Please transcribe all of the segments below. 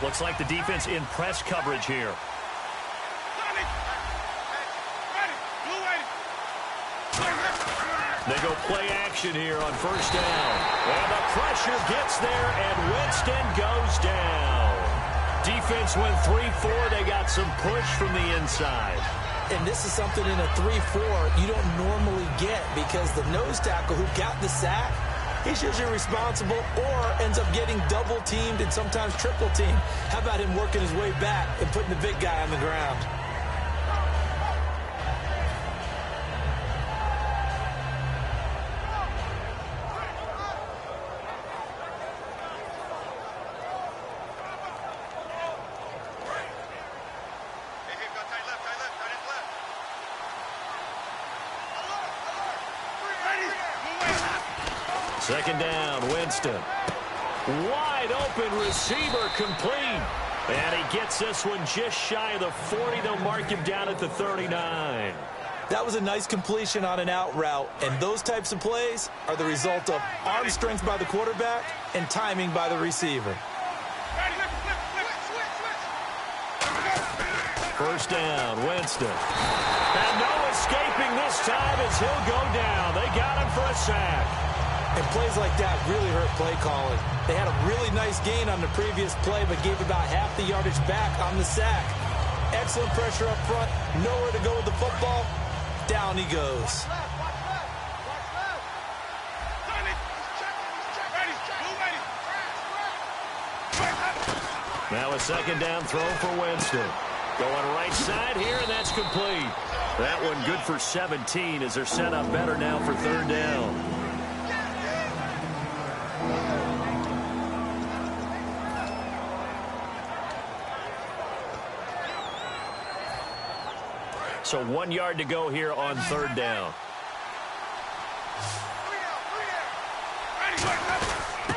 Looks like the defense in press coverage here. They go play action here on first down. And the pressure gets there, and Winston goes down. Defense went 3-4. They got some push from the inside. And this is something in a 3-4 you don't normally get, because the nose tackle who got the sack, he's usually responsible or ends up getting double-teamed and sometimes triple-teamed. How about him working his way back and putting the big guy on the ground? Second down, Winston. Wide open receiver, complete. And he gets this one just shy of the 40. They'll mark him down at the 39. That was a nice completion on an out route, and those types of plays are the result of arm strength by the quarterback and timing by the receiver. First down, Winston. And no escaping this time as he'll go down. They got him for a sack. And plays like that really hurt play calling. They had a really nice gain on the previous play, but gave about half the yardage back on the sack. Excellent pressure up front. Nowhere to go with the football. Down he goes. Now a second down throw for Winston. Going right side here, and that's complete. That one good for 17 as they're set up better now for third down. So 1 yard to go here on third down.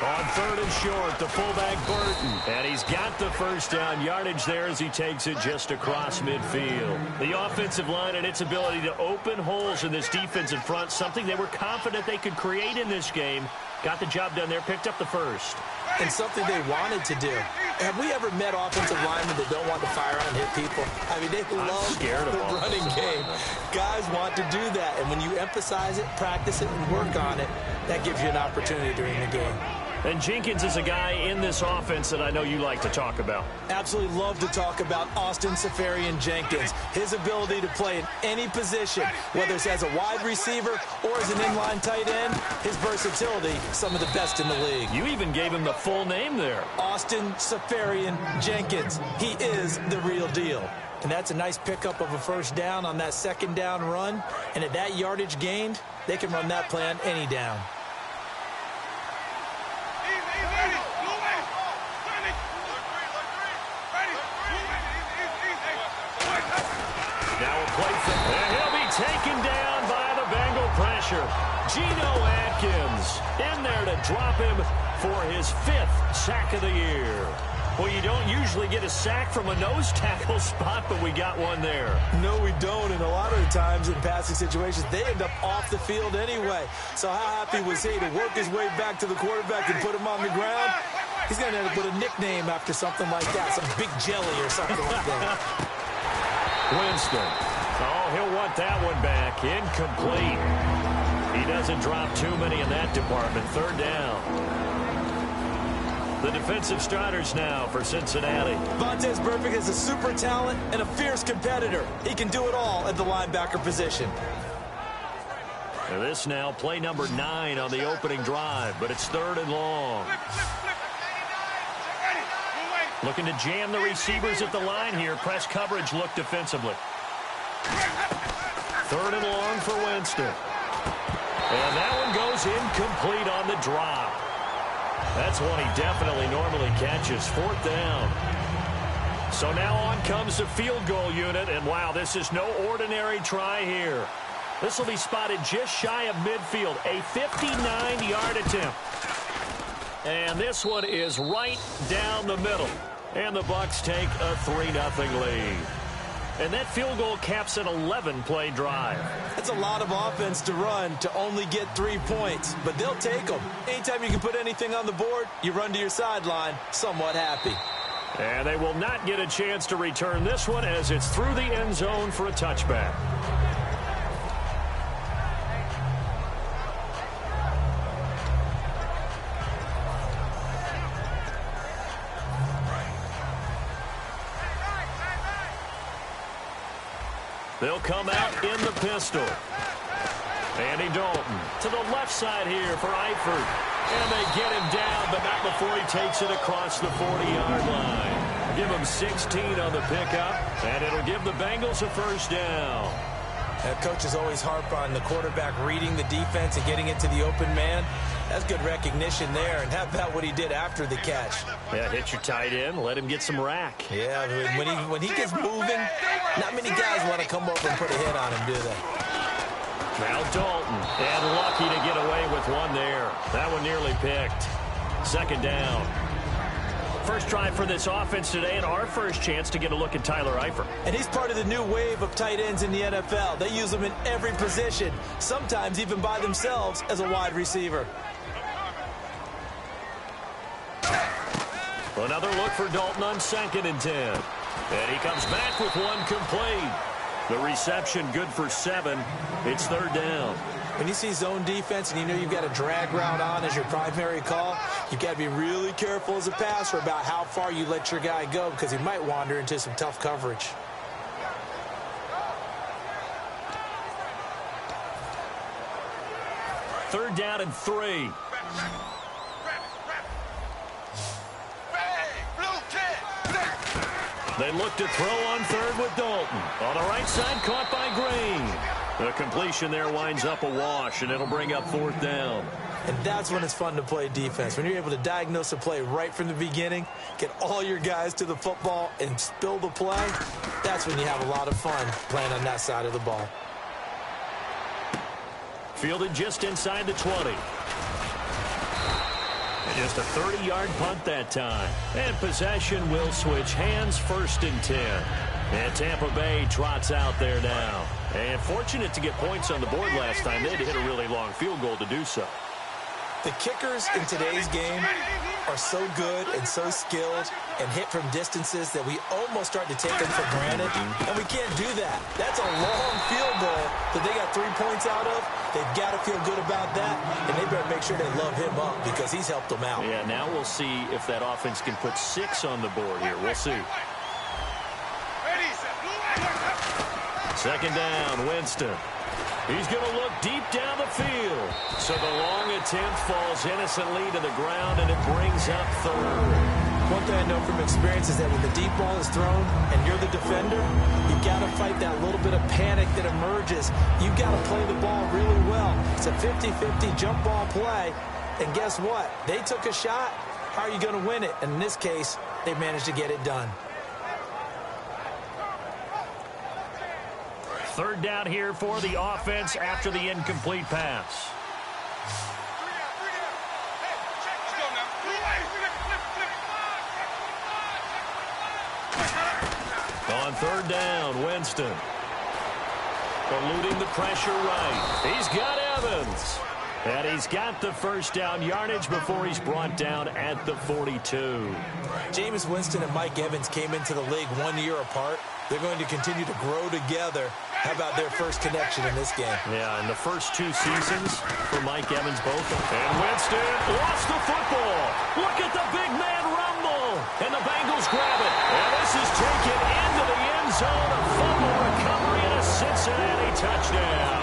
On third and short, the fullback Burton. And he's got the first down yardage there as he takes it just across midfield. The offensive line and its ability to open holes in this defensive front, something they were confident they could create in this game. Got the job done there, picked up the first. And something they wanted to do. Have we ever met offensive linemen that don't want to fire out and hit people? I mean, they love the running game. Guys want to do that, and when you emphasize it, practice it, and work on it, that gives you an opportunity during the game. And Jenkins is a guy in this offense that I know you like to talk about. Absolutely love to talk about Austin Seferian-Jenkins. His ability to play in any position, whether it's as a wide receiver or as an inline tight end, his versatility, some of the best in the league. You even gave him the full name there. Austin Seferian-Jenkins. He is the real deal. And that's a nice pickup of a first down on that second down run. And at that yardage gained, they can run that play on any down. And he'll be taken down by the Bengal pressure. Geno Atkins in there to drop him for his 5th sack of the year. Well, you don't usually get a sack from a nose tackle spot, but we got one there. No, we don't, and a lot of the times in passing situations, they end up off the field anyway. So how happy was he to work his way back to the quarterback and put him on the ground? He's going to end up with a nickname after something like that, some big jelly or something like that. Winston. Oh, he'll want that one back. Incomplete. He doesn't drop too many in that department. Third down. The defensive starters now for Cincinnati. Vontaze Burfict is a super talent and a fierce competitor. He can do it all at the linebacker position. And this now play number 9 on the opening drive, but it's third and long. Looking to jam the receivers at the line here. Press coverage look defensively. Third and long for Winston. And that one goes incomplete on the drop. That's one he definitely normally catches. Fourth down. So now on comes the field goal unit. And wow, this is no ordinary try here. This will be spotted just shy of midfield. A 59-yard attempt. And this one is right down the middle. And the Bucs take a 3-0 lead. And that field goal caps an 11-play drive. That's a lot of offense to run to only get 3 points, but they'll take them. Anytime you can put anything on the board, you run to your sideline somewhat happy. And they will not get a chance to return this one as it's through the end zone for a touchback. They'll come out in the pistol. Andy Dalton to the left side here for Eifert. And they get him down, but not before he takes it across the 40-yard line. Give him 16 on the pickup, and it'll give the Bengals a first down. Coaches always harp on the quarterback reading the defense and getting it to the open man. That's good recognition there. And how about what he did after the catch? Yeah, hit your tight end, let him get some rack. Yeah, when he gets moving, not many guys want to come over and put a hit on him, do they? Now Dalton, and lucky to get away with one there. That one nearly picked. Second down. First try for this offense today, and our first chance to get a look at Tyler Eifert. And he's part of the new wave of tight ends in the NFL. They use them in every position, sometimes even by themselves as a wide receiver. Another look for Dalton on 2nd and 10. And he comes back with one complete. The reception good for 7. It's 3rd down. When you see zone defense and you know you've got a drag route on as your primary call, you've got to be really careful as a passer about how far you let your guy go because he might wander into some tough coverage. Third down and 3. They look to throw on 3rd with Dalton. On the right side, caught by Green. The completion there winds up a wash, and it'll bring up 4th down. And that's when it's fun to play defense. When you're able to diagnose a play right from the beginning, get all your guys to the football and spill the play, that's when you have a lot of fun playing on that side of the ball. Fielded just inside the 20. Just a 30-yard punt that time. And possession will switch hands, 1st and 10. And Tampa Bay trots out there now. And fortunate to get points on the board last time. They had to hit a really long field goal to do so. The kickers in today's game are so good and so skilled and hit from distances that we almost start to take them for granted. And we can't do that. That's a long field goal that they got 3 points out of. They've got to feel good about that, and they better make sure they love him up because he's helped them out. Yeah, now we'll see if that offense can put 6 on the board here. We'll see. Second down, Winston. He's going to look deep down the field. So the long attempt falls innocently to the ground, and it brings up 3rd. One thing I know from experience is that when the deep ball is thrown and you're the defender, you've got to fight that little bit of panic that emerges. You've got to play the ball really well. It's a 50-50 jump ball play, and guess what? They took a shot. How are you going to win it? And in this case, they managed to get it done. 3rd down here for the offense after the incomplete pass. On 3rd down, Winston. Eluding the pressure right. He's got Evans. And he's got the first down yardage before he's brought down at the 42. Jameis Winston and Mike Evans came into the league 1 year apart. They're going to continue to grow together. How about their first connection in this game? Yeah, in the first 2 seasons for Mike Evans both. And Winston lost the football. Look at the big man rumble. And the Bengals grab it. And this is taken into the end zone. A fumble recovery and a Cincinnati touchdown.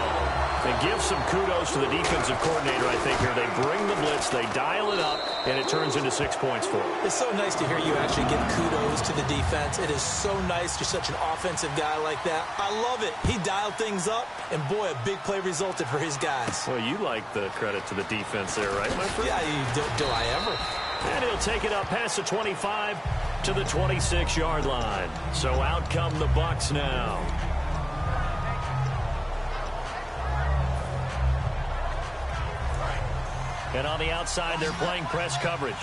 And give some kudos to the defensive coordinator, I think, here. They bring the blitz, they dial it up, and it turns into 6 points for them. It's so nice to hear you actually give kudos to the defense. It is so nice. You're such an offensive guy like that. I love it. He dialed things up, and boy, a big play resulted for his guys. Well, you like the credit to the defense there, right, my friend? Yeah, do I ever? And he'll take it up past the 25 to the 26-yard line. So out come the Bucs now. And on the outside, they're playing press coverage.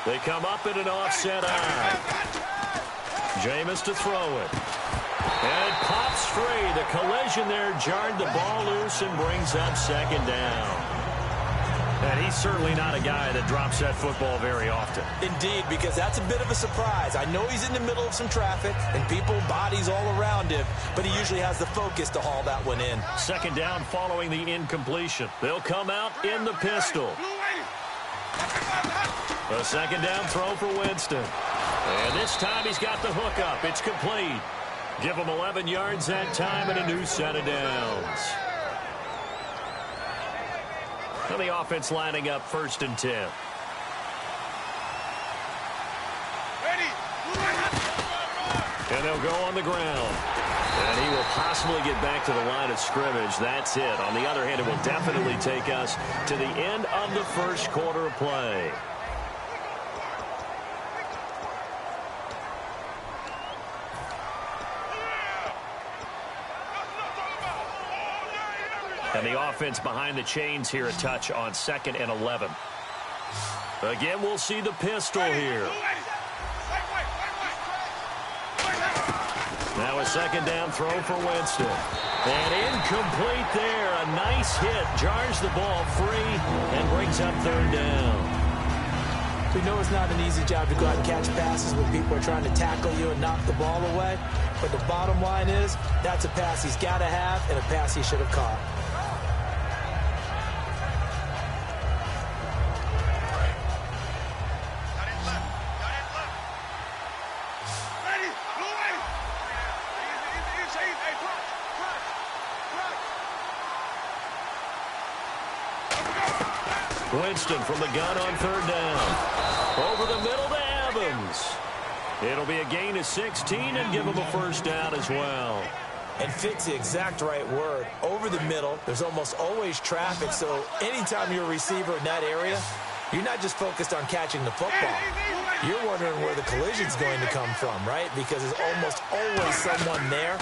They come up in an offset eye. Jameis to throw it. And it pops free. The collision there jarred the ball loose and brings up 2nd down. And he's certainly not a guy that drops that football very often. Indeed, because that's a bit of a surprise. I know he's in the middle of some traffic and people, bodies all around him, but he usually has the focus to haul that one in. Second down following the incompletion. They'll come out in the pistol. A second down throw for Winston. And this time he's got the hook up. It's complete. Give him 11 yards that time and a new set of downs. And the offense lining up 1st and 10. And they'll go on the ground. And he will possibly get back to the line of scrimmage. That's it. On the other hand, it will definitely take us to the end of the first quarter of play. And the offense behind the chains here a touch on 2nd and 11. Again, we'll see the pistol here. Now a second down throw for Winston. And incomplete there. A nice hit. Jars the ball free and brings up 3rd down. We know it's not an easy job to go out and catch passes when people are trying to tackle you and knock the ball away. But the bottom line is, that's a pass he's got to have and a pass he should have caught. Winston from the gun on 3rd down. Over the middle to Evans. It'll be a gain of 16 and give him a 1st down as well. And fit's the exact right word. Over the middle, there's almost always traffic, so anytime you're a receiver in that area, you're not just focused on catching the football. You're wondering where the collision's going to come from, right? Because there's almost always someone there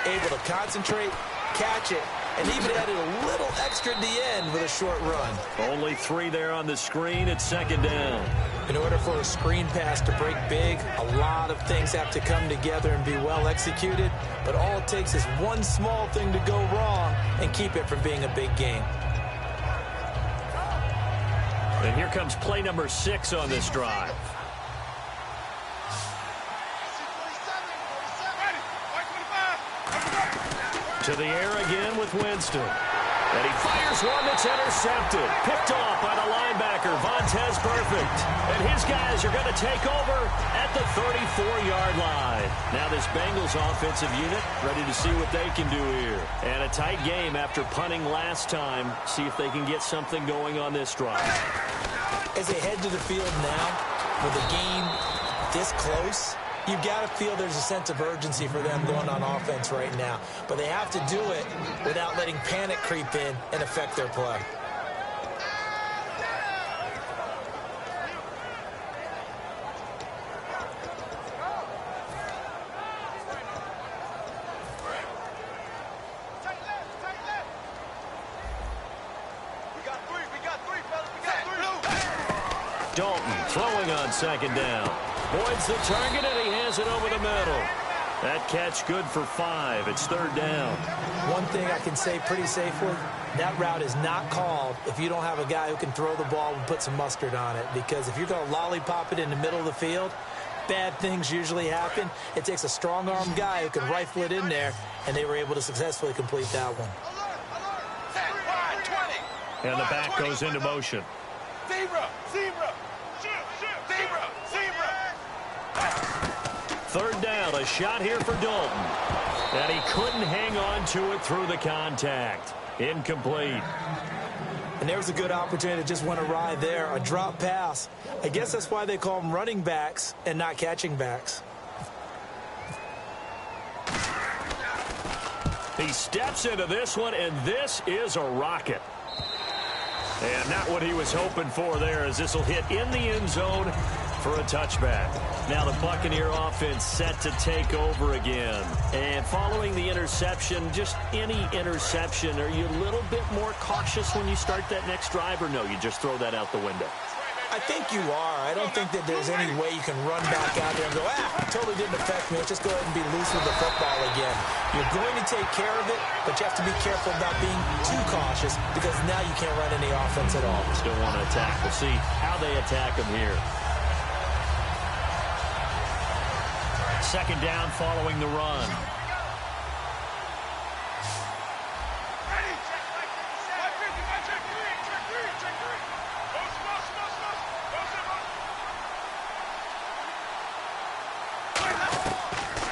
able to concentrate, catch it, and even added a little extra at the end with a short run. Only 3 there on the screen at 2nd down. In order for a screen pass to break big, a lot of things have to come together and be well executed, but all it takes is one small thing to go wrong and keep it from being a big game. And here comes play number 6 on this drive. To the air again with Winston. And he fires one that's intercepted. Picked off by the linebacker, Vontaze Burfict. And his guys are going to take over at the 34-yard line. Now this Bengals offensive unit ready to see what they can do here. And a tight game after punting last time. See if they can get something going on this drive. As they head to the field now, with the game this close, you've got to feel there's a sense of urgency for them going on offense right now. But they have to do it without letting panic creep in and affect their play. Dalton throwing on 2nd down. Boyd's the target, and he has it over the middle. That catch good for 5. It's 3rd down. One thing I can say pretty safely, that route is not called if you don't have a guy who can throw the ball and put some mustard on it. Because if you're going to lollipop it in the middle of the field, bad things usually happen. It takes a strong-armed guy who can rifle it in there, and they were able to successfully complete that one. And the back goes into motion. Zebra! Zebra! Zebra! Zebra! 3rd down, a shot here for Dalton. And he couldn't hang on to it through the contact. Incomplete. And there was a good opportunity that just went awry there. A drop pass. I guess that's why they call them running backs and not catching backs. He steps into this one, and this is a rocket. And not what he was hoping for there, as this will hit in the end zone for a touchback. Now the Buccaneer offense set to take over again. And following the interception, just any interception, are you a little bit more cautious when you start that next drive, or no, you just throw that out the window? I think you are. I don't think that there's any way you can run back out there and go, totally didn't affect me. Let's just go ahead and be loose with the football again. You're going to take care of it, but you have to be careful about being too cautious because now you can't run any offense at all. Still want to attack. We'll see how they attack him here. Second down following the run.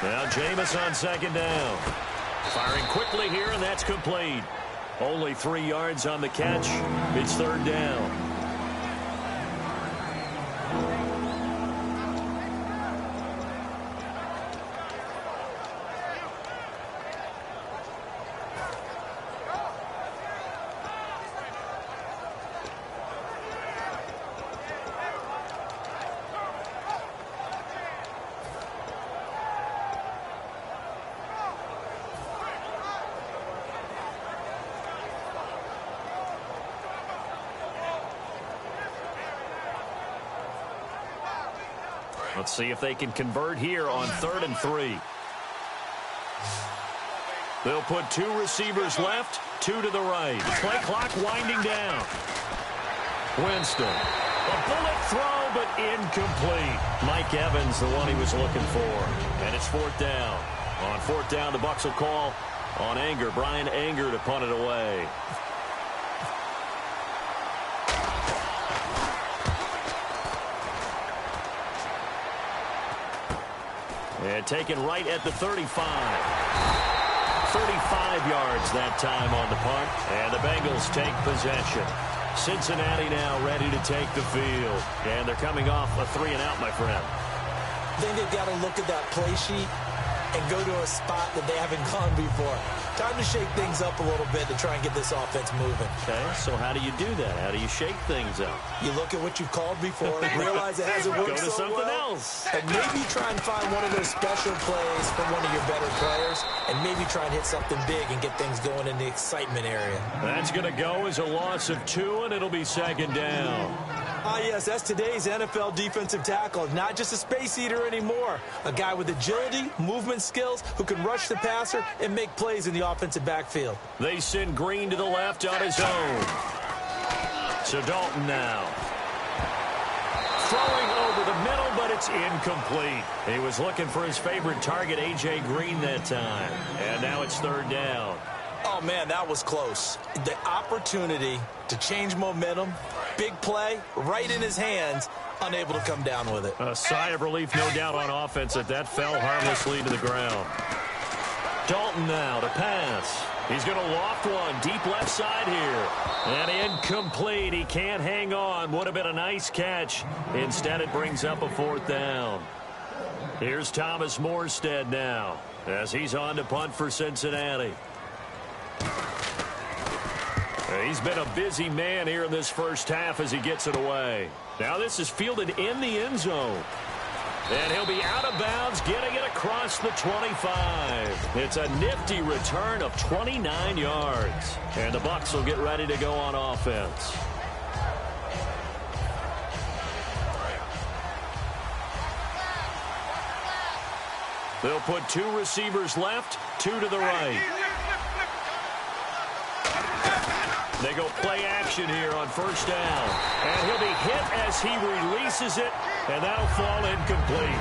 Now Jameis on second down. Firing quickly here, and that's complete. Only 3 yards on the catch. It's third down. Let's see if they can convert here on 3rd and 3. They'll put 2 receivers left, 2 to the right. Play clock winding down. Winston. A bullet throw, but incomplete. Mike Evans, the one he was looking for. And it's 4th down. On 4th down, the Bucs will call on Anger. Brian Anger to punt it away. And taken right at the 35. 35 yards that time on the punt. And the Bengals take possession. Cincinnati now ready to take the field. And they're coming off a 3-and-out, my friend. I think they've got to look at that play sheet and go to a spot that they haven't gone before. Time to shake things up a little bit to try and get this offense moving. Okay, so how do you do that? How do you shake things up? You look at what you've called before, realize it hasn't worked so well. Go to something else. And maybe try and find one of those special plays from one of your better players, and maybe try and hit something big and get things going in the excitement area. That's going to go as a loss of 2, and it'll be second down. Yes, that's today's NFL defensive tackle. Not just a space eater anymore. A guy with agility, movement skills, who can rush the passer and make plays in the offensive backfield. They send Green to the left on his own. So Dalton now. Throwing over the middle, but it's incomplete. He was looking for his favorite target, A.J. Green, that time. And now it's 3rd down. Oh, man, that was close. The opportunity to change momentum, big play, right in his hands, unable to come down with it. A sigh of relief, no doubt, on offense that fell harmlessly to the ground. Dalton now to pass. He's going to loft one deep left side here. And incomplete. He can't hang on. Would have been a nice catch. Instead, it brings up a 4th down. Here's Thomas Morstead now as he's on to punt for Cincinnati. He's been a busy man here in this first half as he gets it away. Now this is fielded in the end zone. And he'll be out of bounds, getting it across the 25. It's a nifty return of 29 yards. And the Bucs will get ready to go on offense. They'll put 2 receivers left, 2 to the right. They go play action here on 1st down. And he'll be hit as he releases it, and that'll fall incomplete.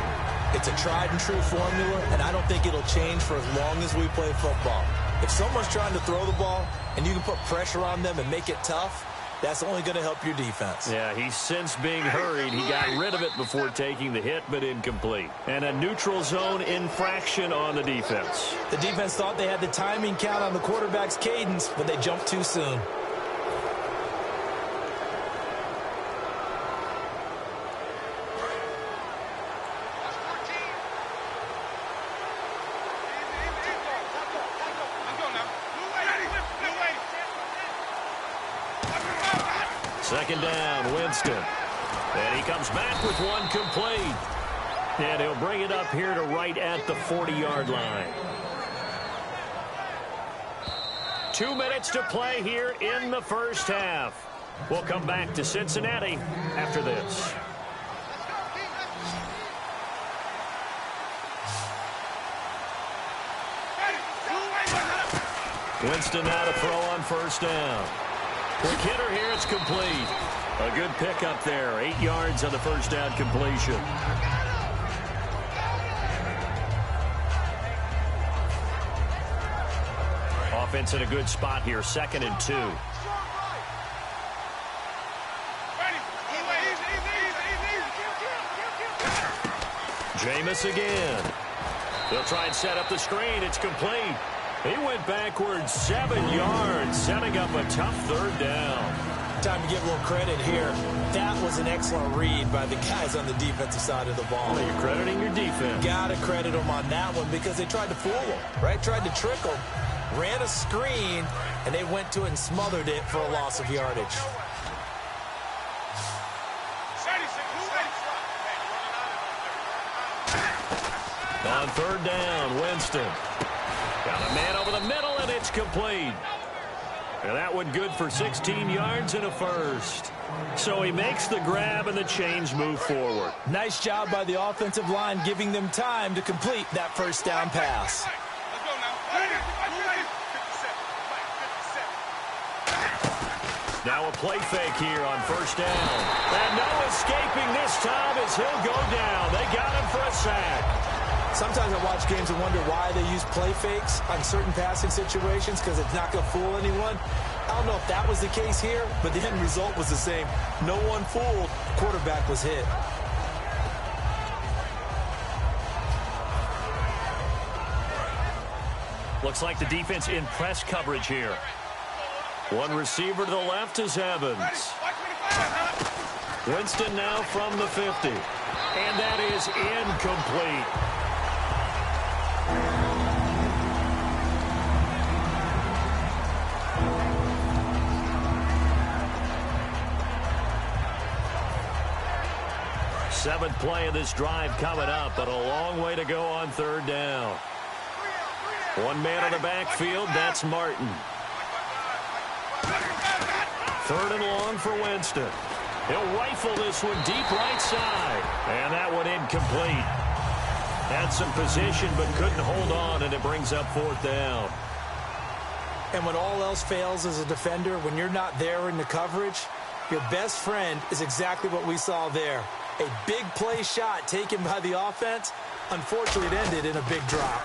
It's a tried-and-true formula, and I don't think it'll change for as long as we play football. If someone's trying to throw the ball, and you can put pressure on them and make it tough, that's only going to help your defense. Yeah, he's since being hurried. He got rid of it before taking the hit, but incomplete. And a neutral zone infraction on the defense. The defense thought they had the timing count on the quarterback's cadence, but they jumped too soon. Second down, Winston. And he comes back with one complete. And he'll bring it up here to right at the 40-yard line. 2 minutes to play here in the first half. We'll come back to Cincinnati after this. Winston now to throw on first down. Quick hitter here, it's complete. A good pickup there, 8 yards on the first down completion. Offense in a good spot here, 2nd and 2. Jameis again. They'll try and set up the screen. It's complete. He went backwards 7 yards, setting up a tough 3rd down. Time to give a little credit here. That was an excellent read by the guys on the defensive side of the ball. Well, you're crediting your defense. Got to credit them on that one because they tried to fool them, right? Tried to trick them, ran a screen, and they went to it and smothered it for a loss of yardage. On 3rd down, Winston. Got a man over the middle, and it's complete. And that one good for 16 yards and a first. So he makes the grab, and the chains move forward. Nice job by the offensive line, giving them time to complete that first down pass. Now a play fake here on first down. And no escaping this time as he'll go down. They got him for a sack. Sometimes I watch games and wonder why they use play fakes on certain passing situations because it's not going to fool anyone. I don't know if that was the case here, but the end result was the same. No one fooled. Quarterback was hit. Looks like the defense in press coverage here. One receiver to the left is Evans. Winston now from the 50. And that is incomplete. Seventh play of this drive coming up, but a long way to go on 3rd down. One man on the backfield, that's Martin. 3rd and long for Winston. He'll rifle this one deep right side. And that one incomplete. Had some position but couldn't hold on, and it brings up 4th down. And when all else fails as a defender, when you're not there in the coverage, your best friend is exactly what we saw there. A big play shot taken by the offense. Unfortunately, it ended in a big drop.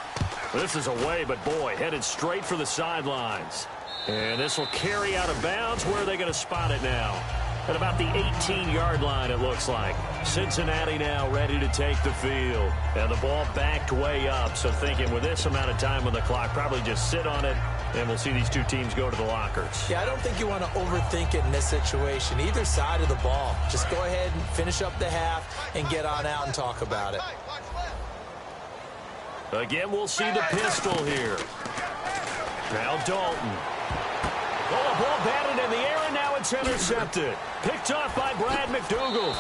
This is away, but boy, headed straight for the sidelines. And this will carry out of bounds. Where are they going to spot it now? At about the 18-yard line, it looks like. Cincinnati now ready to take the field. And the ball backed way up. So thinking with this amount of time on the clock, probably just sit on it, and we'll see these two teams go to the lockers. Yeah, I don't think you want to overthink it in this situation. Either side of the ball. Just go ahead and finish up the half and get on out and talk about it. Again, we'll see the pistol here. Now Dalton. Oh, a ball batted in the air, and now it's intercepted. Picked off by Brad McDougal.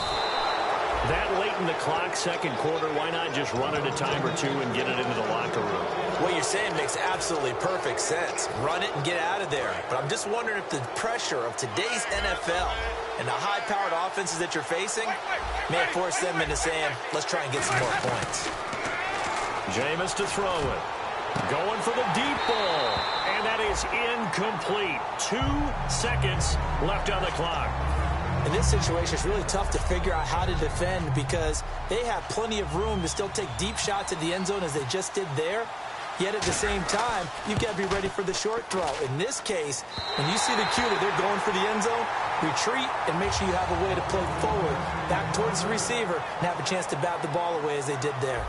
That late in the clock, 2nd quarter, why not just run it a time or two and get it into the locker room? What you're saying makes absolutely perfect sense. Run it and get out of there. But I'm just wondering if the pressure of today's NFL and the high-powered offenses that you're facing may force them into saying, let's try and get some more points. Jameis to throw it. Going for the deep ball. And that is incomplete. 2 seconds left on the clock. In this situation, it's really tough to figure out how to defend because they have plenty of room to still take deep shots at the end zone as they just did there. Yet at the same time, you've got to be ready for the short throw. In this case, when you see the cue that they're going for the end zone, retreat and make sure you have a way to play forward, back towards the receiver, and have a chance to bat the ball away as they did there.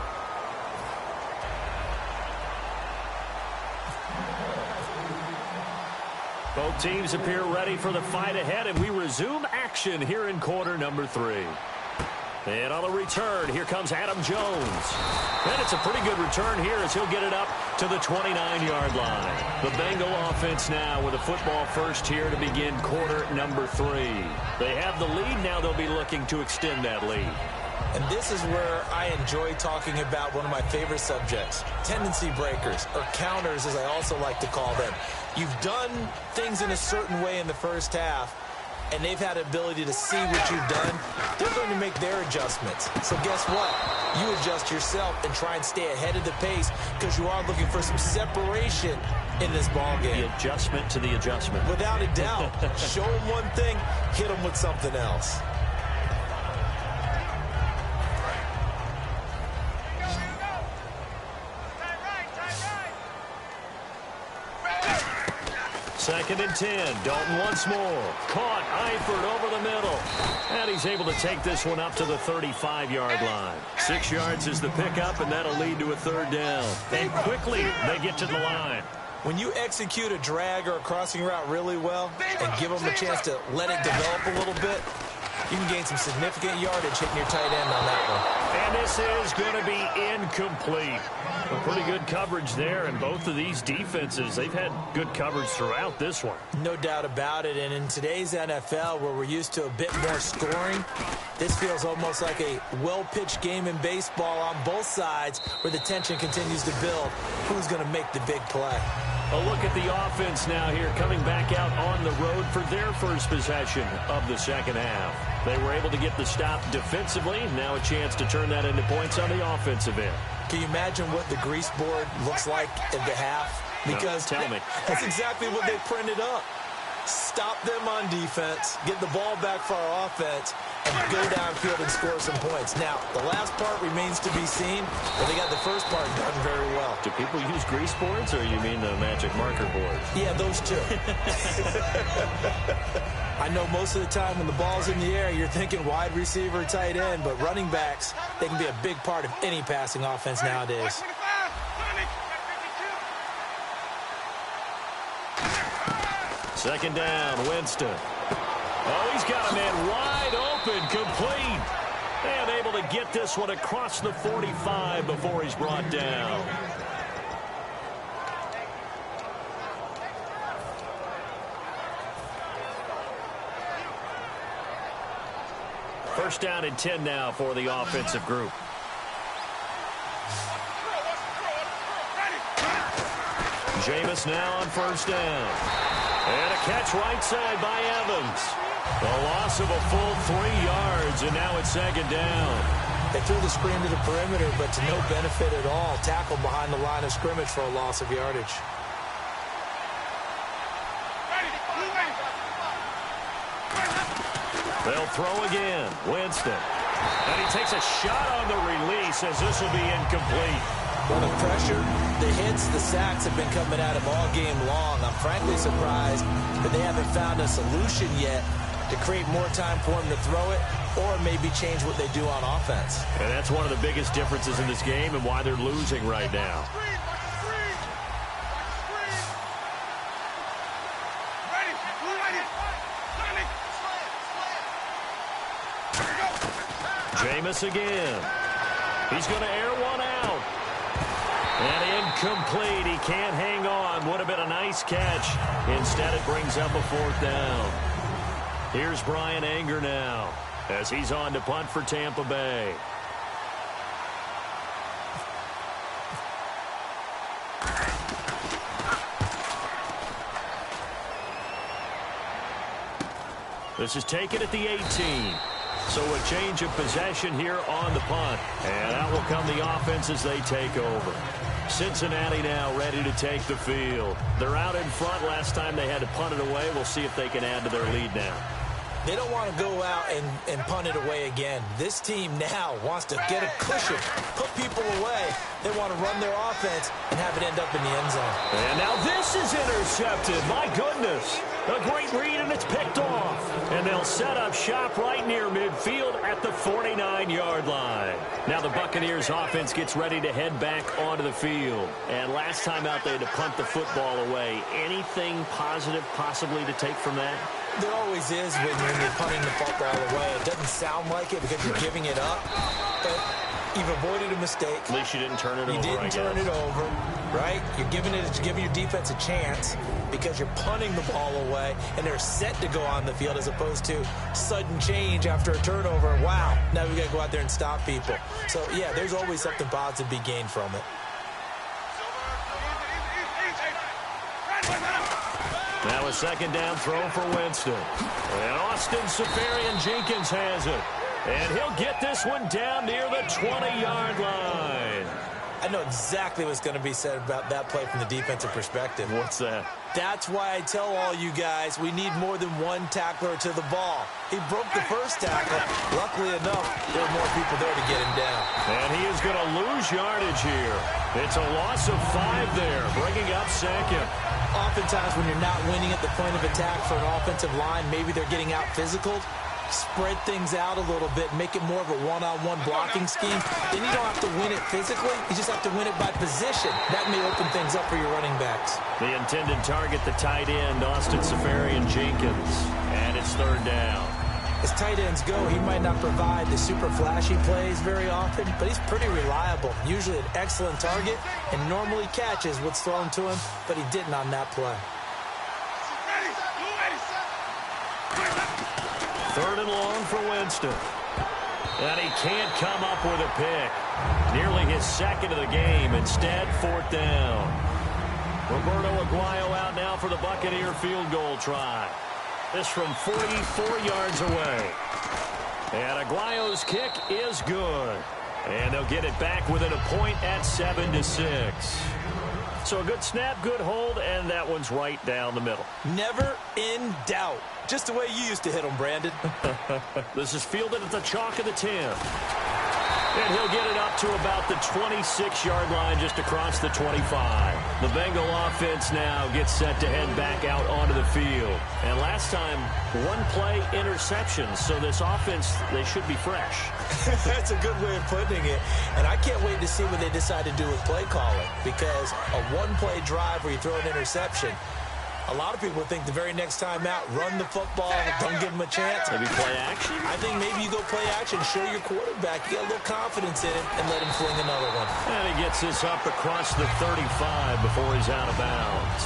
Both teams appear ready for the fight ahead, and we resume action here in quarter number 3. And on the return, here comes Adam Jones. And it's a pretty good return here as he'll get it up to the 29-yard line. The Bengal offense now with a football first here to begin quarter number 3. They have the lead. Now they'll be looking to extend that lead. And this is where I enjoy talking about one of my favorite subjects, tendency breakers, or counters as I also like to call them. You've done things in a certain way in the first half. and they've had the ability to see what you've done, they're going to make their adjustments. So guess what? You adjust yourself and try and stay ahead of the pace because you are looking for some separation in this ball game. The adjustment to the adjustment. Without a doubt. Show them one thing, hit them with something else. Second and 10. Dalton once more. Caught. Eifert over the middle. And he's able to take this one up to the 35-yard line. 6 yards is the pickup, and that'll lead to a third down. And quickly, they get to the line. When you execute a drag or a crossing route really well and give them a chance to let it develop a little bit, you can gain some significant yardage hitting your tight end on that one. And this is going to be incomplete. A pretty good coverage there, and both of these defenses, they've had good coverage throughout this one. No doubt about it, and in today's NFL, where we're used to a bit more scoring, this feels almost like a well-pitched game in baseball on both sides where the tension continues to build. Who's going to make the big play? A look at the offense now here, coming back out on the road for their first possession of the second half. They were able to get the stop defensively. Now a chance to turn that into points on the offensive end. Can you imagine what the grease board looks like at the half? Because no, tell me. That's exactly what they printed up. Stop them on defense, get the ball back for our offense, and go downfield and score some points. Now, the last part remains to be seen, but they got the first part done very well. Do people use grease boards, or you mean the magic marker board? Yeah, those two. I know most of the time when the ball's in the air, you're thinking wide receiver, tight end, but running backs, they can be a big part of any passing offense nowadays. Second down, Winston. Oh, he's got a man wide open, complete. And able to get this one across the 45 before he's brought down. First down and 10 now for the offensive group. Jameis now on first down. And a catch right side by Evans. A loss of a full 3 yards, and now it's second down. They threw the screen to the perimeter, but to no benefit at all. Tackled behind the line of scrimmage for a loss of yardage. They'll throw again. Winston. And he takes a shot on the release as this will be incomplete. Well, the pressure, the hits, the sacks have been coming at him all game long. I'm frankly surprised that they haven't found a solution yet to create more time for him to throw it or maybe change what they do on offense. And that's one of the biggest differences in this game and why they're losing right now. Jameis again. He's going to air one out. And incomplete. He can't hang on. Would have been a nice catch. Instead, it brings up a fourth down. Here's Brian Anger now as he's on to punt for Tampa Bay. This is taken at the 18. So a change of possession here on the punt. And out will come the offense as they take over. Cincinnati now ready to take the field. They're out in front. Last time they had to punt it away. We'll see if they can add to their lead now. They don't want to go out and punt it away again. This team now wants to get a cushion, put people away. They want to run their offense and have it end up in the end zone. And now this is intercepted. My goodness. A great read, and it's picked off. And they'll set up shop right near midfield at the 49-yard line. Now the Buccaneers offense gets ready to head back onto the field. And last time out, they had to punt the football away. Anything positive possibly to take from that? There always is when you're punting the football away. It doesn't sound like it because you're giving it up, but you've avoided a mistake. At least you didn't turn it over, You didn't turn it over, right? You're giving your defense a chance because you're punting the ball away, and they're set to go on the field as opposed to sudden change after a turnover. Wow, now we got to go out there and stop people. So, yeah, there's always something positive to be gained from it. Now a second down throw for Winston. And Austin Seferian-Jenkins has it. And he'll get this one down near the 20-yard line. I know exactly what's going to be said about that play from the defensive perspective. What's that? That's why I tell all you guys we need more than one tackler to the ball. He broke the first tackle. Luckily enough, there were more people there to get him down. And he is going to lose yardage here. It's a loss of 5 there, bringing up second. Oftentimes when you're not winning at the point of attack for an offensive line, maybe they're getting out physical. Spread things out a little bit, make it more of a one-on-one blocking scheme. Then you don't have to win it physically. You just have to win it by position. That may open things up for your running backs. The intended target, the tight end, Austin Seferian-Jenkins. And it's third down. As tight ends go, he might not provide the super flashy plays very often, but he's pretty reliable. Usually an excellent target and normally catches what's thrown to him, but he didn't on that play. Third and long for Winston. And he can't come up with a pick. Nearly his second of the game. Instead, fourth down. Roberto Aguayo out now for the Buccaneer field goal try. This from 44 yards away. And Aguayo's kick is good. And they'll get it back within a point at 7-6. So a good snap, good hold, and that one's right down the middle. Never in doubt. Just the way you used to hit them, Brandon. This is fielded at the chalk of the 10. And he'll get it up to about the 26-yard line, just across the 25. The Bengal offense now gets set to head back out onto the field. And last time, one play interceptions. So this offense, they should be fresh. That's a good way of putting it. And I can't wait to see what they decide to do with play calling. Because a one-play drive where you throw an interception, a lot of people think the very next time out, run the football, don't give him a chance. Maybe play action? I think maybe you go play action, show your quarterback, you get a little confidence in him, and let him fling another one. And he gets this up across the 35 before he's out of bounds.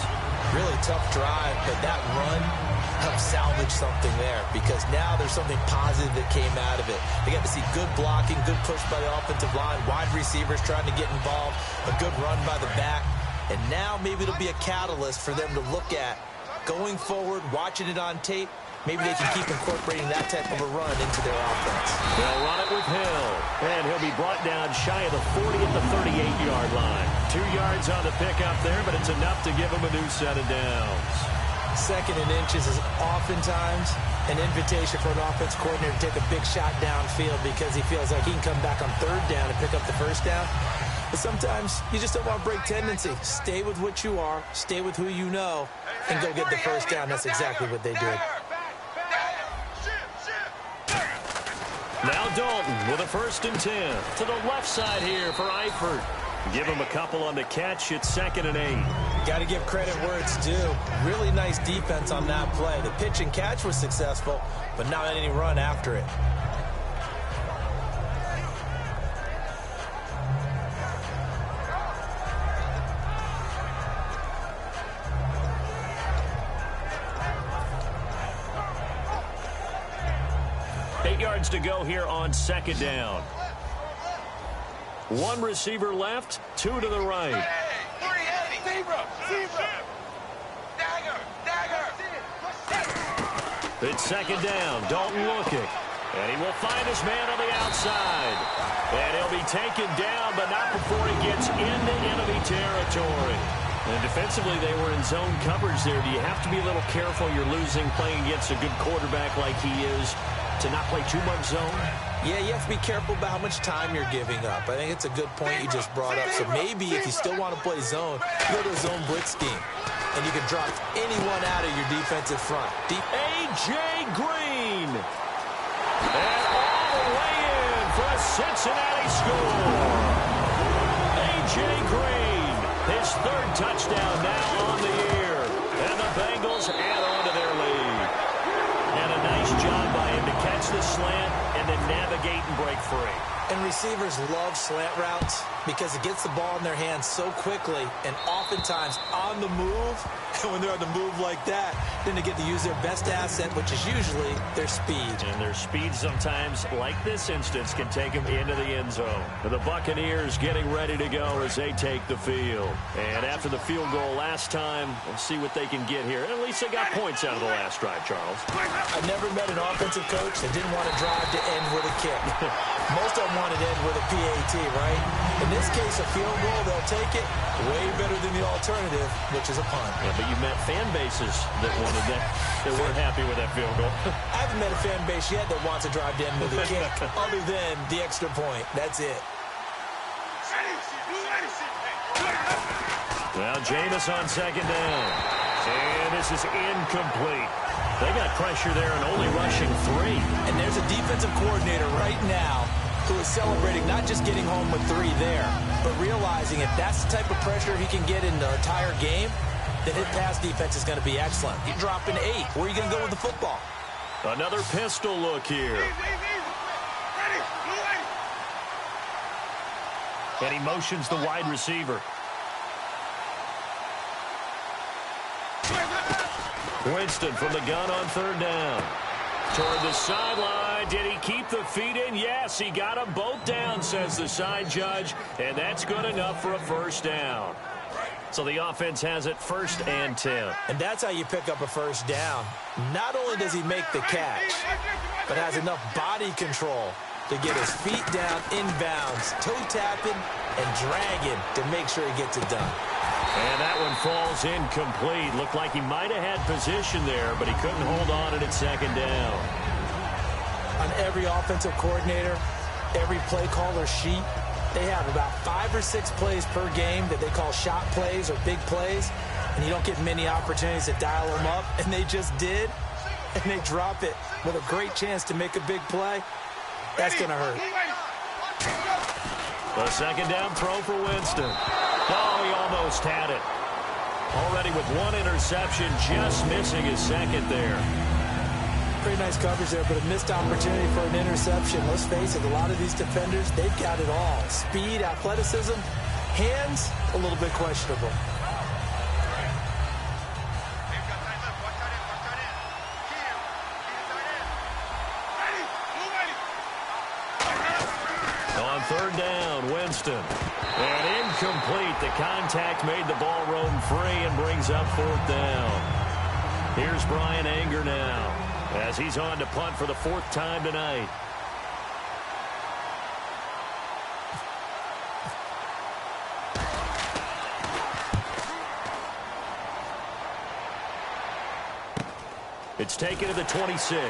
Really tough drive, but that run helped salvage something there because now there's something positive that came out of it. They got to see good blocking, good push by the offensive line, wide receivers trying to get involved, a good run by the back. And now maybe it'll be a catalyst for them to look at going forward, watching it on tape. Maybe they can keep incorporating that type of a run into their offense. They'll run it with Hill. And he'll be brought down shy of the 40 at the 38-yard line. 2 yards on the pickup there, but it's enough to give him a new set of downs. Second and inches is oftentimes an invitation for an offense coordinator to take a big shot downfield because he feels like he can come back on third down and pick up the first down. But sometimes you just don't want to break tendency. Stay with what you are, stay with who you know, and go get the first down. That's exactly what they did. Now Dalton with a 1st and 10. To the left side here for Eifert. Give him a couple on the catch. It's 2nd and 8. Got to give credit where it's due. Really nice defense on that play. The pitch and catch was successful, but not any run after it. To go here on 2nd down. 1 receiver left, 2 to the right. It's 2nd down. Dalton looking. And he will find his man on the outside. And he'll be taken down, but not before he gets into enemy territory. And defensively, they were in zone coverage there. Do you have to be a little careful? You're losing playing against a good quarterback like he is, to not play too much zone? Yeah, you have to be careful about how much time you're giving up. I think it's a good point you just brought up. So maybe if you still want to play zone, go to a zone blitz scheme. And you can drop anyone out of your defensive front. A.J. Green. And all the way in for a Cincinnati score. A.J. Green, his 3rd touchdown now on the year. And the Bengals add on to their lead. And a nice job by him to catch the slant and then navigate and break free. And receivers love slant routes because it gets the ball in their hands so quickly and oftentimes on the move. And when they're on the move like that, then they get to use their best asset, which is usually their speed. And their speed sometimes, like this instance, can take them into the end zone. The Buccaneers getting ready to go as they take the field. And after the field goal last time, we'll see what they can get here. And at least they got points out of the last drive, Charles. I never met an offensive coach that didn't want to drive to end with a kick. Most of them wanted to end with a PAT, right? In this case, a field goal, they'll take it way better than the alternative, which is a punt. Yeah, but you met fan bases that wanted that, that weren't happy with that field goal. I haven't met a fan base yet that wants to drive to end with a kick other than the extra point. That's it. Well, Jameis on second down. And this is incomplete. They got pressure there and only rushing 3. And there's a defensive coordinator right now who is celebrating not just getting home with 3 there, but realizing if that's the type of pressure he can get in the entire game, then his pass defense is going to be excellent. You're dropping 8. Where are you going to go with the football? Another pistol look here. And he motions the wide receiver. Winston from the gun on third down. Toward the sideline. Did he keep the feet in? Yes, he got them both down, says the side judge. And that's good enough for a first down. So the offense has it 1st and 10. And that's how you pick up a first down. Not only does he make the catch, but has enough body control to get his feet down inbounds, toe tapping and dragging to make sure he gets it done. And that one falls incomplete. Looked like he might have had position there, but he couldn't hold on at second down. On every offensive coordinator, every play caller sheet, they have about 5 or 6 plays per game that they call shot plays or big plays, and you don't get many opportunities to dial them up, and they just did, and they drop it with a great chance to make a big play. That's going to hurt. The second down throw for Winston. Oh, he almost had it. Already with 1 interception, just missing his second there. Pretty nice coverage there, but a missed opportunity for an interception. Let's face it, a lot of these defenders, they've got it all. Speed, athleticism, hands, a little bit questionable. On third down, Winston. And incomplete. The contact made the ball roam free and brings up 4th down. Here's Brian Anger now, as he's on to punt for the 4th time tonight. It's taken to the 26.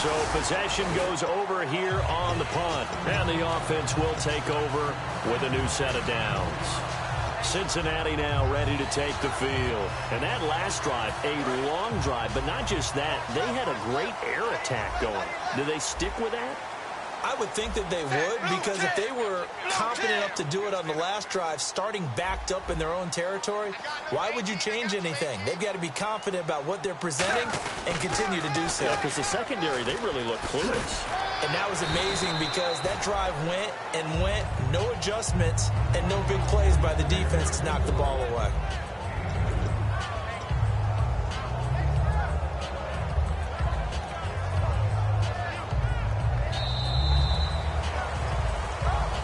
So possession goes over here on the punt. And the offense will take over with a new set of downs. Cincinnati now ready to take the field. And that last drive, a long drive, but not just that. They had a great air attack going. Do they stick with that? I would think that they would, because if they were confident enough to do it on the last drive, starting backed up in their own territory, why would you change anything? They've got to be confident about what they're presenting and continue to do so. Yeah, because the secondary, they really look clueless. And that was amazing because that drive went and went, no adjustments, and no big plays by the defense to knock the ball away.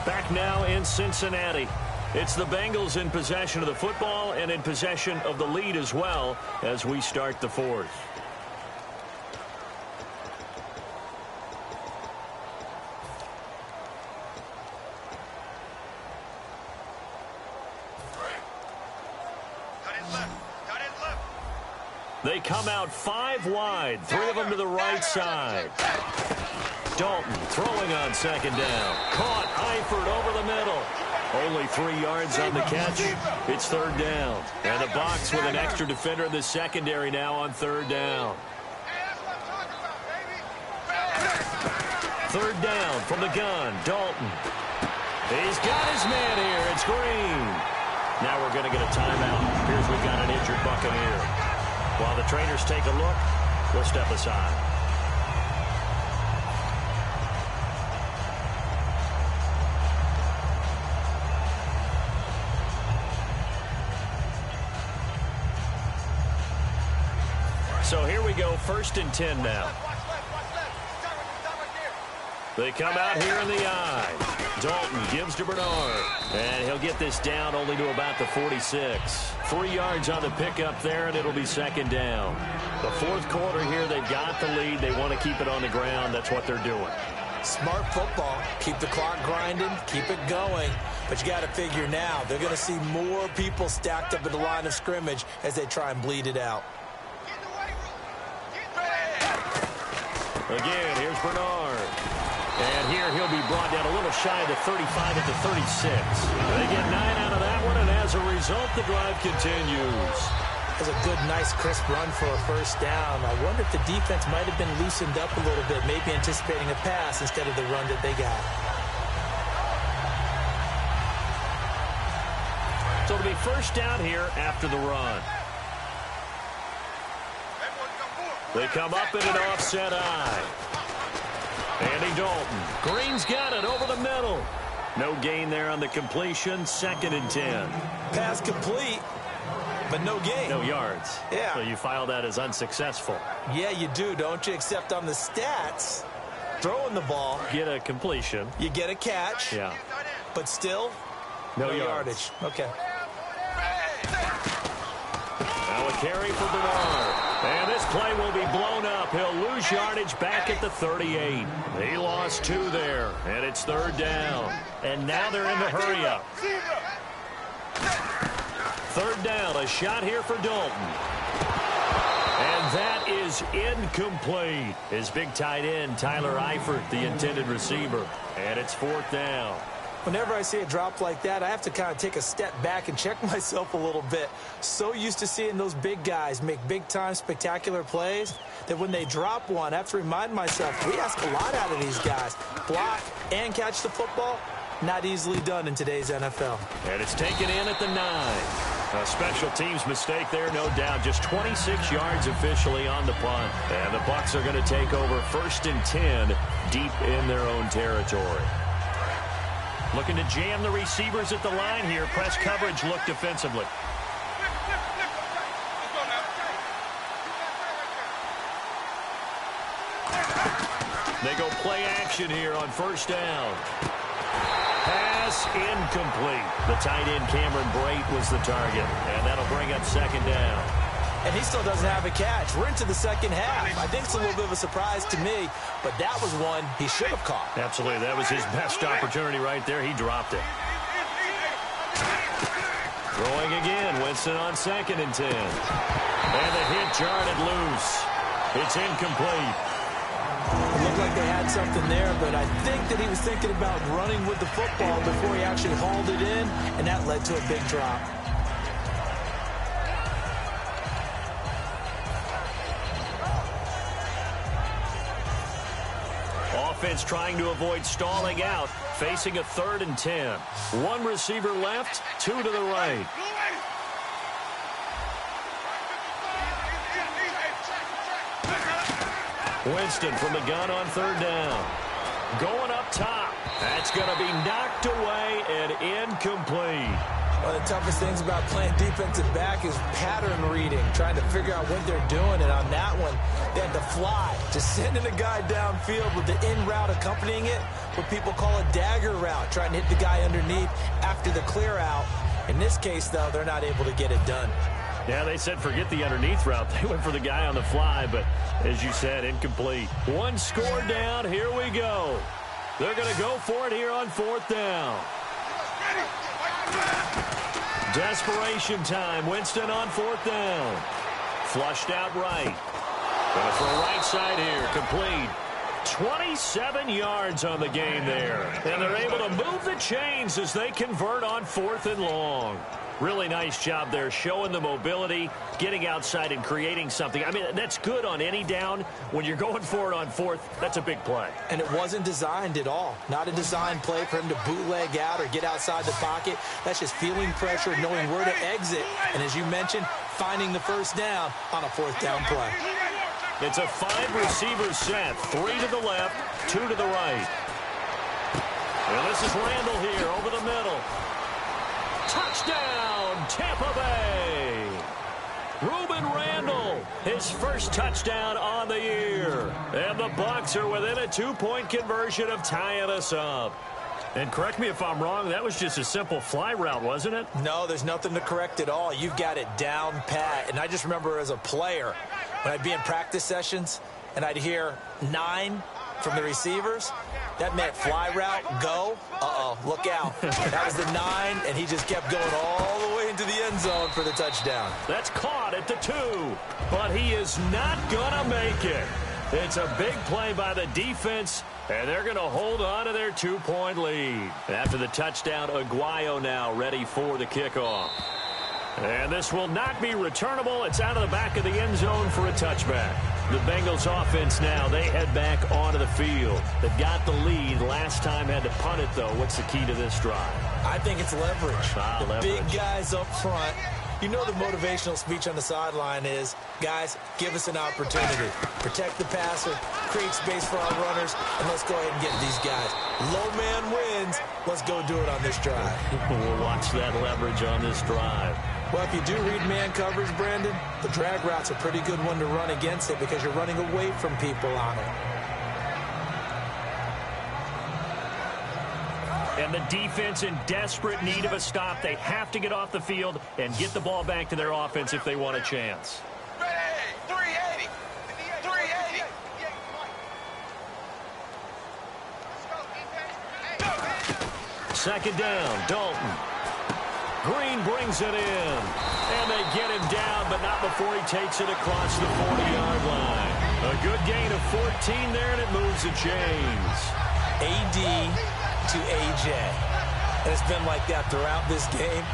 Back now in Cincinnati. It's the Bengals in possession of the football and in possession of the lead as well as we start the 4th. They come out 5 wide, 3 of them to the right side. Dalton throwing on second down. Caught Eifert over the middle. Only 3 yards on the catch. It's 3rd down. And the box with an extra defender in the secondary now on 3rd down. 3rd down from the gun. Dalton. He's got his man here. It's Green. Now we're going to get a timeout. Here's we've got an injured Buccaneer. While the trainers take a look, we'll step aside. So here we go, 1st and 10 now. They come out here in the eye. Dalton gives to Bernard. And he'll get this down only to about the 46. 3 yards on the pickup there, and it'll be 2nd down. The 4th quarter here, they've got the lead. They want to keep it on the ground. That's what they're doing. Smart football. Keep the clock grinding. Keep it going. But you got to figure now, they're going to see more people stacked up at the line of scrimmage as they try and bleed it out. Again, here's Bernard. And here he'll be brought down a little shy of the 35 at the 36. They get 9 out of that one, and as a result, the drive continues. That's a good, nice, crisp run for a 1st down. I wonder if the defense might have been loosened up a little bit, maybe anticipating a pass instead of the run that they got. So it'll be 1st down here after the run. They come up in an offset eye. Andy Dalton. Green's got it over the middle. No gain there on the completion. 2nd and 10. Pass complete, but no gain. No yards. Yeah. So you file that as unsuccessful. Yeah, you do, don't you? Except on the stats, throwing the ball. Get a completion. You get a catch. Yeah. But still, no yardage. Okay. Now a carry for Bernard. And this play will be blown up. He'll lose yardage back at the 38. He lost 2 there, and it's 3rd down. And now they're in the hurry-up. 3rd down, a shot here for Dalton. And that is incomplete. His big tight end, Tyler Eifert, the intended receiver. And it's 4th down. Whenever I see a drop like that, I have to kind of take a step back and check myself a little bit. So used to seeing those big guys make big-time, spectacular plays that when they drop one, I have to remind myself, we ask a lot out of these guys. Block and catch the football, not easily done in today's NFL. And it's taken in at the 9. A special teams mistake there, no doubt. Just 26 yards officially on the punt. And the Bucs are going to take over 1st and 10 deep in their own territory. Looking to jam the receivers at the line here. Press coverage look defensively. They go play action here on 1st down. Pass incomplete. The tight end Cameron Brate was the target. And that'll bring up 2nd down. And he still doesn't have a catch. We're into the 2nd half. I think it's a little bit of a surprise to me, but that was one he should have caught. Absolutely. That was his best opportunity right there. He dropped it. Throwing again. Winston on 2nd and 10. And the hit jarred it loose. It's incomplete. It looked like they had something there, but I think that he was thinking about running with the football before he actually hauled it in, and that led to a big drop. Offense trying to avoid stalling out, facing a 3rd and 10. 1 receiver left, 2 to the right. Winston from the gun on 3rd down. Going up top. That's going to be knocked away and incomplete. One of the toughest things about playing defensive back is pattern reading, trying to figure out what they're doing. And on that one, they had to fly, just sending a guy downfield with the in route accompanying it, what people call a dagger route, trying to hit the guy underneath after the clear out. In this case, though, they're not able to get it done. Yeah, they said forget the underneath route. They went for the guy on the fly, but as you said, incomplete. 1 score down. Here we go. They're going to go for it here on 4th down. Desperation time. Winston on 4th down. Flushed out right. Going to throw right side here. Complete. 27 yards on the game there. And they're able to move the chains as they convert on 4th and long. Really nice job there, showing the mobility, getting outside and creating something. I mean, that's good on any down. When you're going for it on 4th, that's a big play. And it wasn't designed at all. Not a designed play for him to bootleg out or get outside the pocket. That's just feeling pressure, knowing where to exit. And as you mentioned, finding the 1st down on a 4th down play. It's a 5-receiver set. 3 to the left, 2 to the right. And this is Randall here over the middle. Touchdown, Tampa Bay. Ruben Randall his first touchdown on the year. And the Bucs are within a 2-point conversion of tying us up. And correct me if I'm wrong, that was just a simple fly route, wasn't it? No, there's nothing to correct at all. You've got it down pat. And I just remember as a player, when I'd be in practice sessions and I'd hear 9 from the receivers, that meant fly route, go. Uh-oh, look out. That was the 9, and he just kept going all the way into the end zone for the touchdown. That's caught at the 2, but he is not going to make it. It's a big play by the defense, and they're going to hold on to their 2-point lead. After the touchdown, Aguayo now ready for the kickoff. And this will not be returnable. It's out of the back of the end zone for a touchback. The Bengals offense now, they head back onto the field. They've got the lead. Last time had to punt it, though. What's the key to this drive? I think it's leverage. Leverage. Big guys up front. You know the motivational speech on the sideline is, guys, give us an opportunity. Protect the passer, create space for our runners, and let's go ahead and get these guys. Low man wins. Let's go do it on this drive. We'll watch that leverage on this drive. Well, if you do read man coverage, Brandon, the drag route's a pretty good one to run against it because you're running away from people on it. And the defense in desperate need of a stop. They have to get off the field and get the ball back to their offense if they want a chance. Ready, 380. 380. Second down, Dalton. Green brings it in. And they get him down, but not before he takes it across the 40-yard line. A good gain of 14 there, and it moves the chains. AD to AJ. And it's been like that throughout this game.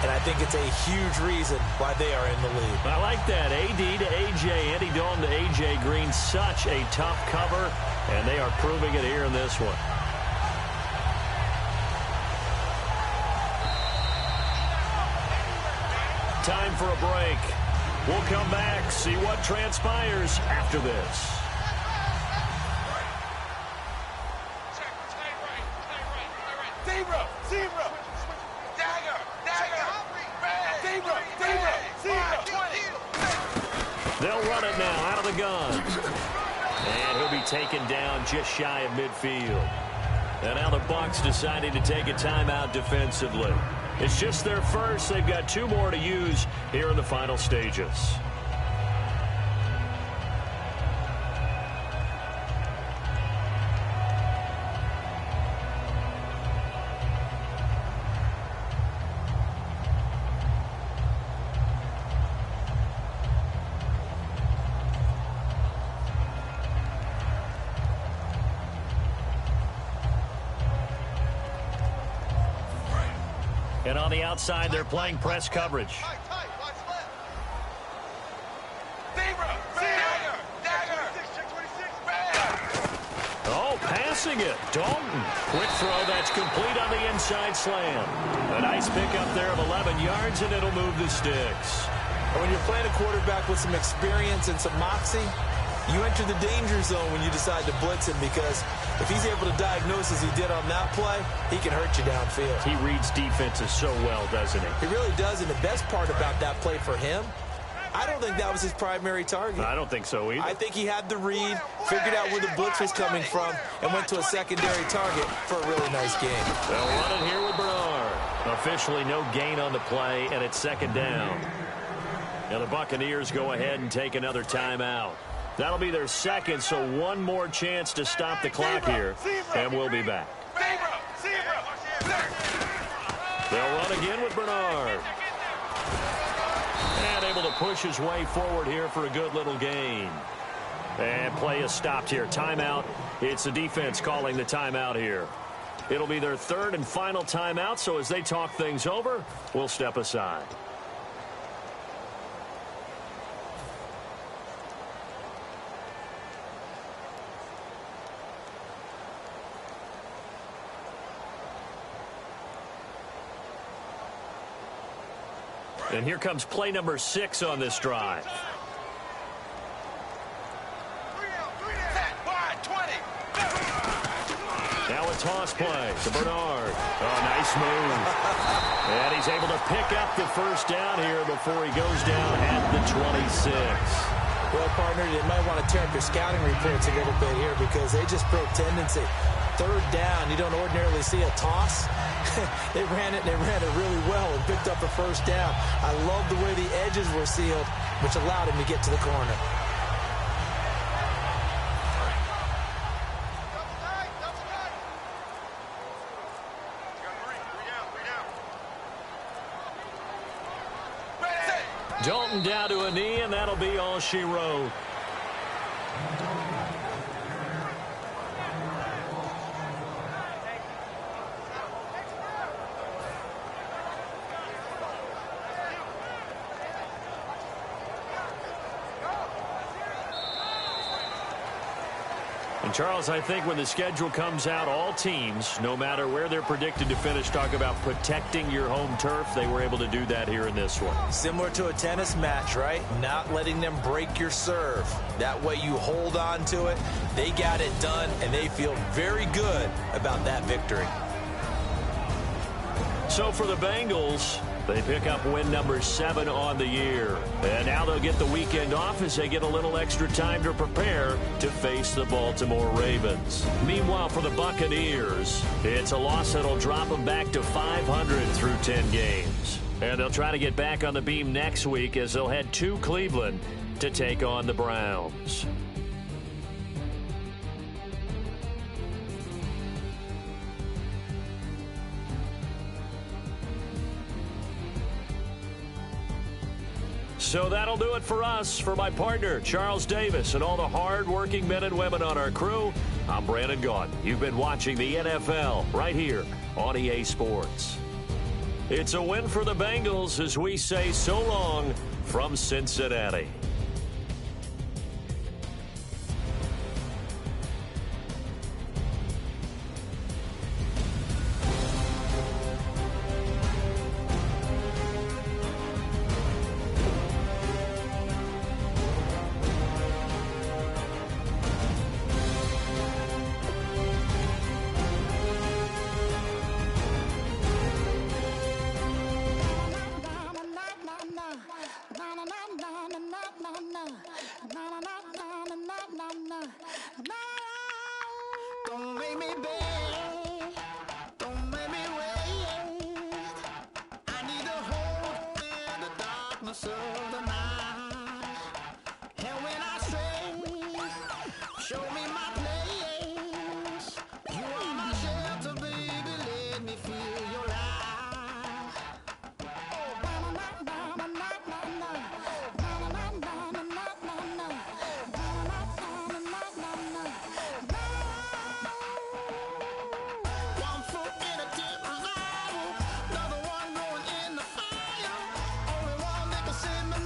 And I think it's a huge reason why they are in the lead. I like that. AD to AJ, Andy Dalton to AJ Green. Such a tough cover, and they are proving it here in this one. Time for a break. We'll come back, see what transpires after this. Zebra. Dagger. Zebra. 20. They'll run it now out of the gun. And he'll be taken down just shy of midfield. And now the Bucs deciding to take a timeout defensively. It's just their first. They've got 2 more to use here in the final stages. And on the outside, they're playing press coverage. Oh, passing it. Dalton. Quick throw that's complete on the inside slam. A nice pickup there of 11 yards, and it'll move the sticks. And when you're playing a quarterback with some experience and some moxie, you enter the danger zone when you decide to blitz him, because if he's able to diagnose as he did on that play, he can hurt you downfield. He reads defenses so well, doesn't he? He really does, and the best part about that play for him, I don't think that was his primary target. I don't think so either. I think he had the read, figured out where the blitz was coming from, and went to a secondary target for a really nice game. They'll run it here with Bernard. Officially no gain on the play, and it's second down. Now the Buccaneers go ahead and take another timeout. That'll be their second, so one more chance to stop the clock here, and we'll be back. They'll run again with Bernard. And able to push his way forward here for a good little gain. And play is stopped here. Timeout. It's the defense calling the timeout here. It'll be their third and final timeout, so as they talk things over, we'll step aside. And here comes play number 6 on this drive. Now with toss play to Bernard. Oh, nice move. And he's able to pick up the first down here before he goes down at the 26. Well, partner, you might want to tear up your scouting reports a little bit here because they just broke tendency. Third down, you don't ordinarily see a toss. They ran it really well and picked up a first down. I love the way the edges were sealed, which allowed him to get to the corner. Dalton down to a knee, and that'll be all she wrote. And Charles, I think when the schedule comes out, all teams, no matter where they're predicted to finish, talk about protecting your home turf. They were able to do that here in this one. Similar to a tennis match, right? Not letting them break your serve. That way you hold on to it. They got it done, and they feel very good about that victory. So for the Bengals, they pick up win number 7 on the year. And now they'll get the weekend off as they get a little extra time to prepare to face the Baltimore Ravens. Meanwhile, for the Buccaneers, it's a loss that'll drop them back to 500 through 10 games. And they'll try to get back on the beam next week as they'll head to Cleveland to take on the Browns. So that'll do it for us. For my partner, Charles Davis, and all the hard-working men and women on our crew, I'm Brandon Gaudin. You've been watching the NFL right here on EA Sports. It's a win for the Bengals as we say so long from Cincinnati. Don't make me beg, don't make me wait. I need a hold in the darkness of the night. And when I stray, show me my place. You are my shelter, baby, let me feel your light. Oh, na na na na na na na na na na na na. One foot in a deep revival, another one going in the fire. Only one that can save me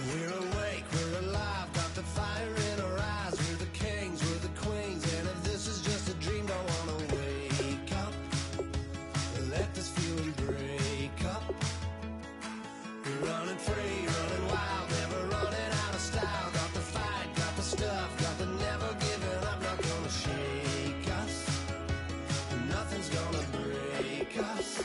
We're awake, we're alive, got the fire in our eyes. We're the kings, we're the queens, and if this is just a dream, don't wanna wake up. Let this feeling break up. We're running free, running wild, never running out of style. Got the fight, got the stuff, got the never giving up. Not gonna shake us, nothing's gonna break us.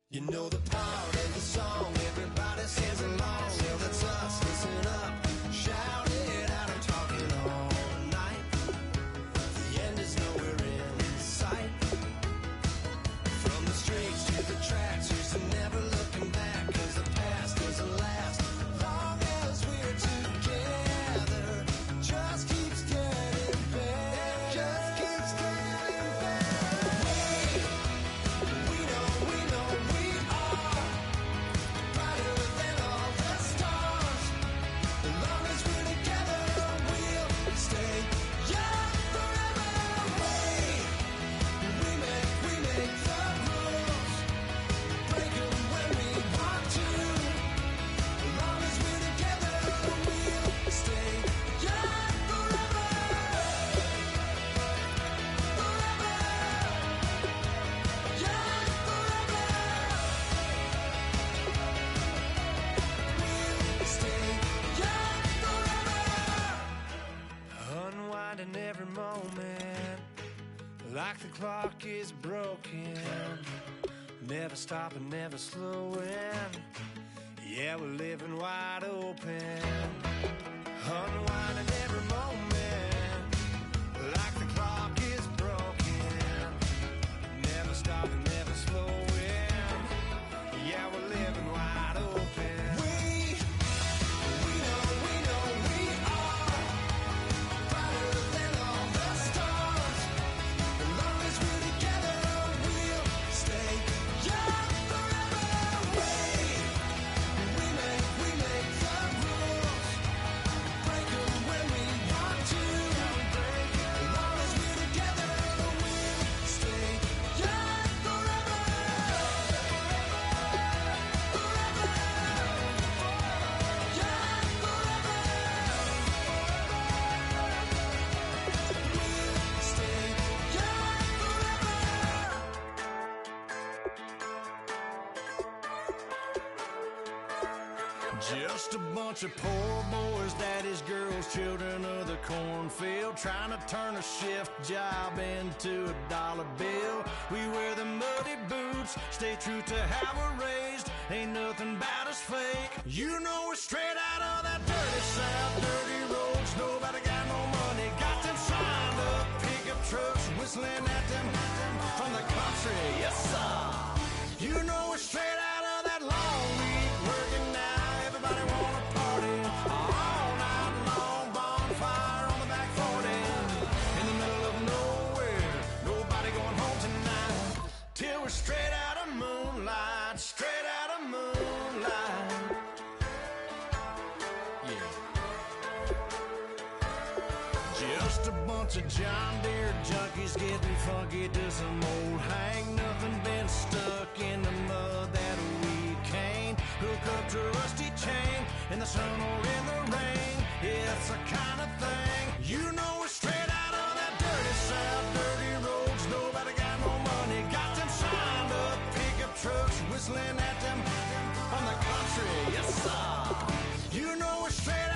You know the part of the song, everybody sings along. Well, that's us, listen up, shout it out, I'm talking all night. The end is nowhere in sight. From the streets to the tracks, here's to never looking back. Cause the past doesn't last, long as we're together. Just keeps getting better, just keeps getting better. We know we are brighter than all the stars. As long as we're together, we'll stay young forever. We make the rules, break them when we want to. As long as we're together, we'll stay young forever. Forever, young forever. We'll stay young forever. Unwinding every moment, like the clock is broken. Never stopping, never slowing. Yeah, we're living wide open. Unwinding every moment, like the clock is broken. Never stopping, never slowing. Yeah, we're living wide open. We know we are brighter than all the stars. As long as we're together, we'll stay young forever. We make the rules, break them when we want to. As long as we're together, we'll stay young forever. Forever, young forever. We'll stay young forever. Just a bunch of poor boys, daddies, girls, children of the cornfield, trying to turn a shift job into a dollar bill. We wear the muddy boots, stay true to how we're raised. Ain't nothing about us fake. You know we're straight out of that dirty south, dirty roads. Nobody got no money, got them signed up pickup trucks, whistling at them from the country. Yes, sir. You know we're straight out of that long week working now. Everybody wanna party all night long. Bonfire on the back 40 in the middle of nowhere. Nobody going home tonight till we're straight out of moonlight, straight out of moonlight. Just a bunch of John Deere junkies getting funky to some old hang. Nothing been stuck in the mud that we can't hook up to a rusty chain in the sun or in the rain. It's the kind of thing, you know, we're straight out of that dirty south, dirty roads. Nobody got no money, got them signed up pickup trucks whistling at them on the country. Yes, sir. You know, we're straight